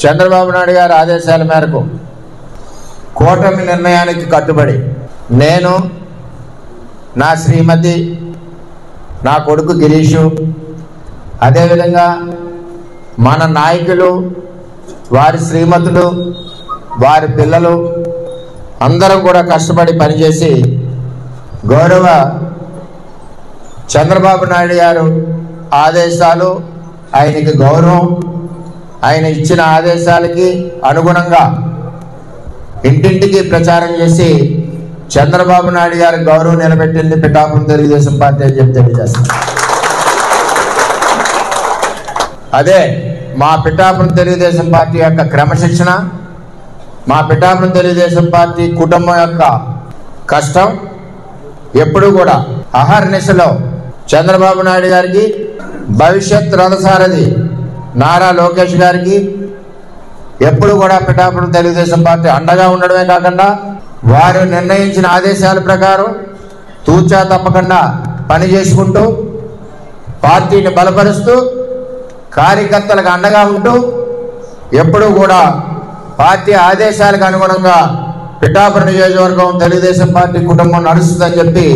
చంద్రబాబు నాయుడు గారి ఆదేశాల మేరకు కూటమి నిర్ణయానికి కట్టుబడి నేను, నా శ్రీమతి, నా కొడుకు గిరీషు, అదేవిధంగా మన నాయకులు, వారి శ్రీమతులు, వారి పిల్లలు అందరం కూడా కష్టపడి పనిచేసి గౌరవ చంద్రబాబు నాయుడు గారు ఆదేశాలు, ఆయనకి గౌరవం, ఆయన ఇచ్చిన ఆదేశాలకి అనుగుణంగా ఇంటింటికి ప్రచారం చేసి చంద్రబాబు నాయుడు గారి గౌరవం నిలబెట్టింది పిఠాపురం తెలుగుదేశం పార్టీ అని చెప్పి తెలియజేస్తాం. అదే మా పిఠాపురం తెలుగుదేశం పార్టీ యొక్క క్రమశిక్షణ, మా పిఠాపురం తెలుగుదేశం పార్టీ కుటుంబం యొక్క కష్టం ఎప్పుడూ కూడా అహర్నిశలో చంద్రబాబు నాయుడు గారికి, భవిష్యత్ రథసారథి నారా లోకేష్ గారికి ఎప్పుడు కూడా పిఠాపురం తెలుగుదేశం పార్టీ అండగా ఉండడమే కాకుండా వారు నిర్ణయించిన ఆదేశాల ప్రకారం తూచా తప్పకుండా పని చేసుకుంటూ పార్టీని బలపరుస్తూ కార్యకర్తలకు అండగా ఉంటూ ఎప్పుడూ కూడా పార్టీ ఆదేశాలకు అనుగుణంగా పిఠాపురం నియోజకవర్గం తెలుగుదేశం పార్టీ కుటుంబం నడుస్తుందని చెప్పి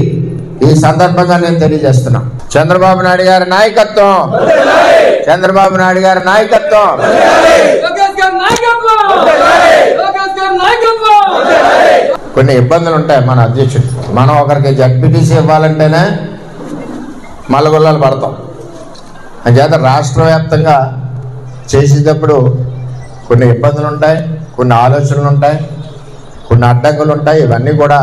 ఈ సందర్భంగా నేను తెలియజేస్తున్నా. చంద్రబాబు నాయుడు గారి నాయకత్వం, చంద్రబాబు నాయుడు గారి నాయకత్వం. కొన్ని ఇబ్బందులు ఉంటాయి మన అధ్యక్షుడు. మనం ఒకరికి జడ్పీటీసీ ఇవ్వాలంటేనే మల్లగొల్లాలు పడతాం. అంచేత రాష్ట్ర వ్యాప్తంగా చేసేటప్పుడు కొన్ని ఇబ్బందులు ఉంటాయి, కొన్ని ఆలోచనలు ఉంటాయి, కొన్ని అడ్డంకులు ఉంటాయి. ఇవన్నీ కూడా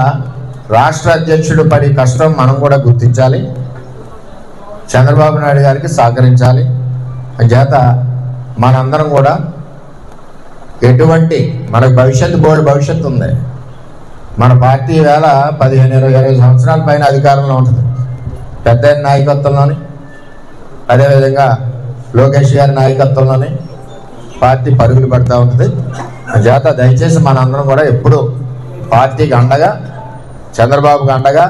రాష్ట్ర అధ్యక్షుడు పడి కష్టం మనం కూడా గుర్తించాలి, చంద్రబాబు నాయుడు గారికి సహకరించాలి. అంచేత మనందరం కూడా ఎటువంటి మనకు బోర్డు భవిష్యత్తు ఉంది. మన పార్టీ వేళ 15-20 సంవత్సరాల పైన అధికారంలో ఉంటుంది. పెద్ద నాయకత్వంలోని, అదేవిధంగా లోకేష్ గారి నాయకత్వంలోని పార్టీ పరుగులు పడుతూ ఉంటుంది. అంచేత దయచేసి మనందరం కూడా ఎప్పుడు పార్టీకి అండగా, చంద్రబాబుకి అండగా,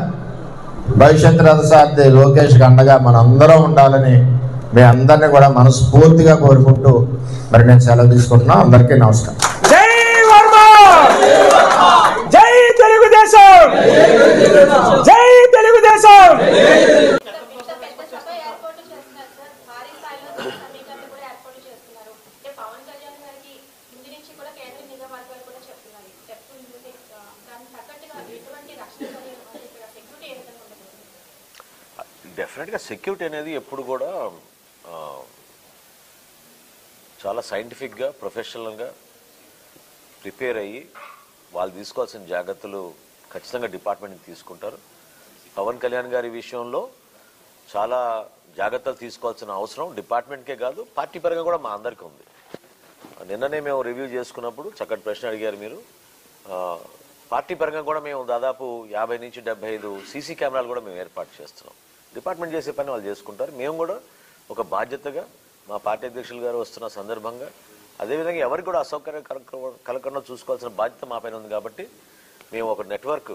భవిష్యత్ రథసారథి లోకేష్కి అండగా మనందరం ఉండాలని మీ అందరినీ కూడా మనస్ఫూర్తిగా కోరుకుంటూ మరి నేను సెలవు తీసుకుంటున్నా. అందరికీ నమస్కారం. జై వర్మ, జై తెలుగుదేశం, జై తెలుగుదేశం. డెఫినెట్గా సెక్యూరిటీ అనేది ఎప్పుడు కూడా చాలా సైంటిఫిక్గా, ప్రొఫెషనల్గా ప్రిపేర్ అయ్యి వాళ్ళు తీసుకోవాల్సిన జాగ్రత్తలు ఖచ్చితంగా డిపార్ట్మెంట్కి తీసుకుంటారు. పవన్ కళ్యాణ్ గారి విషయంలో చాలా జాగ్రత్తలు తీసుకోవాల్సిన అవసరం డిపార్ట్మెంట్కే కాదు, పార్టీ పరంగా కూడా మా అందరికీ ఉంది. నిన్ననే మేము రివ్యూ చేసుకున్నప్పుడు చక్కటి ప్రశ్న అడిగారు మీరు. పార్టీ పరంగా కూడా మేము దాదాపు 50 నుంచి 75 సీసీ కెమెరాలు కూడా మేము ఏర్పాటు చేస్తున్నాం. డిపార్ట్మెంట్ చేసే పని వాళ్ళు చేసుకుంటారు. మేము కూడా ఒక బాధ్యతగా మా పార్టీ అధ్యక్షులు గారు వస్తున్న సందర్భంగా అదేవిధంగా ఎవరికి కూడా అసౌకర్యం కలగకుండా చూసుకోవాల్సిన బాధ్యత మా పైన ఉంది. కాబట్టి మేము ఒక నెట్వర్క్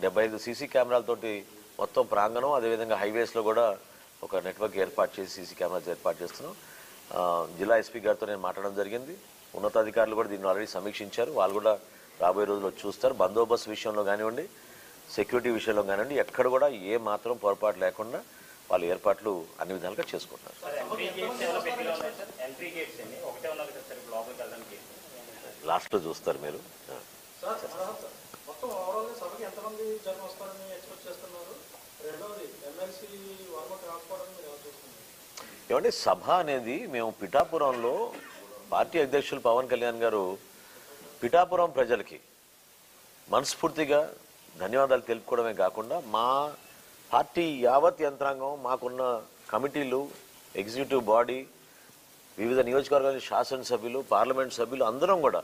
75 సీసీ కెమెరాలతోటి మొత్తం ప్రాంగణం, అదేవిధంగా హైవేస్లో కూడా ఒక నెట్వర్క్ ఏర్పాటు చేసి సీసీ కెమెరాస్ ఏర్పాటు చేస్తున్నాం. జిల్లా ఎస్పీ గారితో నేను మాట్లాడడం జరిగింది. ఉన్నతాధికారులు కూడా దీన్ని ఆల్రెడీ సమీక్షించారు. వాళ్ళు కూడా రాబోయే రోజుల్లో చూస్తారు. బందోబస్తు విషయంలో కానివ్వండి, సెక్యూరిటీ విషయంలో కానివ్వండి, ఎక్కడ కూడా ఏ మాత్రం పొరపాటు లేకుండా వాళ్ళు ఏర్పాట్లు అన్ని విధాలుగా చేసుకుంటున్నారు. లాస్ట్లో చూస్తారు మీరు. ఏమంటే సభ అనేది మేము పిఠాపురంలో పార్టీ అధ్యక్షులు పవన్ కళ్యాణ్ గారు పిఠాపురం ప్రజలకి మనస్ఫూర్తిగా ధన్యవాదాలు తెలుపుకోవడమే కాకుండా మా పార్టీ యావత్ యంత్రాంగం, మాకున్న కమిటీలు, ఎగ్జిక్యూటివ్ బాడీ, వివిధ నియోజకవర్గాల శాసనసభ్యులు, పార్లమెంట్ సభ్యులు అందరం కూడా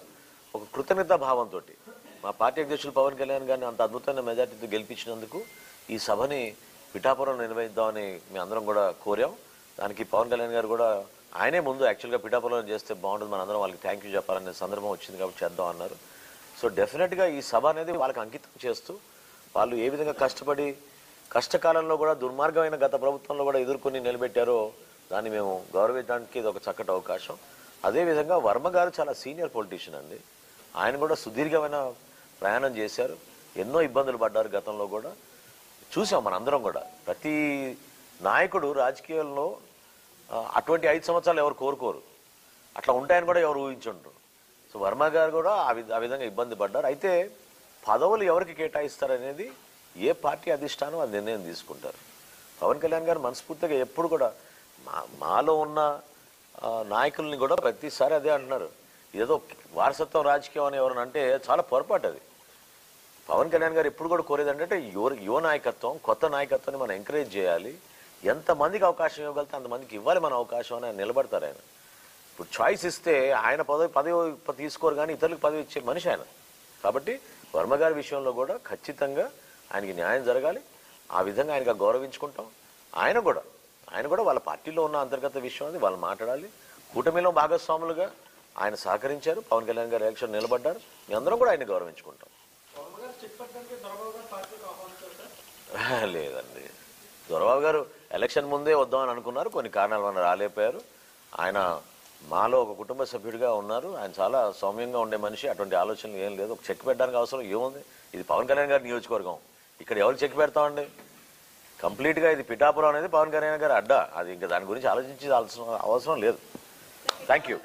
ఒక కృతజ్ఞతా భావంతో మా పార్టీ అధ్యక్షులు పవన్ కళ్యాణ్ గారిని అంత అద్భుతమైన మెజార్టీతో గెలిపించినందుకు ఈ సభని పిఠాపురం నిర్వహిద్దామని మేము అందరం కూడా కోరాం. దానికి పవన్ కళ్యాణ్ గారు కూడా ఆయనే ముందు యాక్చువల్గా పిఠాపురంలో చేస్తే బాగుంటుంది, మనందరం వాళ్ళకి థ్యాంక్ యూ చెప్పాలనే సందర్భం వచ్చింది కాబట్టి చేద్దాం అన్నారు. సో డెఫినెట్గా ఈ సభ అనేది వాళ్ళకి అంకితం చేస్తూ వాళ్ళు ఏ విధంగా కష్టపడి కష్టకాలంలో కూడా దుర్మార్గమైన గత ప్రభుత్వంలో కూడా ఎదుర్కొని నిలబెట్టారో దాన్ని మేము గౌరవించడానికి ఇది ఒక చక్కటి అవకాశం. అదేవిధంగా వర్మ గారు చాలా సీనియర్ పొలిటీషియన్ అండి. ఆయన కూడా సుదీర్ఘమైన ప్రయాణం చేశారు, ఎన్నో ఇబ్బందులు పడ్డారు గతంలో కూడా చూసాం మనందరం కూడా. ప్రతి నాయకుడు రాజకీయాల్లో అటువంటి 5 సంవత్సరాలు ఎవరు కోరుకోరు, అట్లా ఉంటాయని కూడా ఎవరు ఊహించుంటారు. సో వర్మ గారు కూడా ఆ విధంగా ఇబ్బంది పడ్డారు. అయితే పదవులు ఎవరికి కేటాయిస్తారనేది ఏ పార్టీ అధిష్టానం అది నిర్ణయం తీసుకుంటారు. పవన్ కళ్యాణ్ గారు మనస్ఫూర్తిగా ఎప్పుడు కూడా మాలో ఉన్న నాయకుల్ని కూడా ప్రతిసారి అదే అంటున్నారు, ఏదో వారసత్వం రాజకీయం అని ఎవరైనా అంటే చాలా పొరపాటు అది. పవన్ కళ్యాణ్ గారు ఎప్పుడు కూడా కోరేది అంటే యువ నాయకత్వం, కొత్త నాయకత్వాన్ని మనం ఎంకరేజ్ చేయాలి, ఎంతమందికి అవకాశం ఇవ్వగలితే అంతమందికి ఇవ్వాలి మన అవకాశం అని ఆయన నిలబడతారు. ఆయన ఇప్పుడు చాయిస్ ఇస్తే ఆయన పదవి తీసుకోరు కానీ ఇతరులకు పదవి ఇచ్చే మనిషి ఆయన. కాబట్టి వర్మ గారి విషయంలో కూడా ఖచ్చితంగా ఆయనకి న్యాయం జరగాలి, ఆ విధంగా ఆయనగా గౌరవించుకుంటాం. ఆయన కూడా వాళ్ళ పార్టీలో ఉన్న అంతర్గత విషయం అది వాళ్ళు మాట్లాడాలి. కూటమిలో భాగస్వాములుగా ఆయన సహకరించారు, పవన్ కళ్యాణ్ గారు ఎలక్షన్ నిలబడ్డారు, మీ అందరం కూడా ఆయన గౌరవించుకుంటాం. లేదండి, దొరబాబు గారు ఎలక్షన్ ముందే వద్దామని అనుకున్నారు, కొన్ని కారణాల వల్ల రాలేకపోయారు. ఆయన మాలో ఒక కుటుంబ సభ్యుడిగా ఉన్నారు, ఆయన చాలా సౌమ్యంగా ఉండే మనిషి, అటువంటి ఆలోచనలు ఏం లేదు. ఒక చెక్ పెట్టడానికి అవసరం ఏముంది, ఇది పవన్ కళ్యాణ్ గారి నియోజకవర్గం, ఇక్కడ ఎవరు చెక్ పెడతామండి? కంప్లీట్గా ఇది పిఠాపురం అనేది పవన్ కళ్యాణ్ గారి అడ్డా, అది ఇంకా దాని గురించి ఆలోచించాల్సిన అవసరం లేదు. Thank you.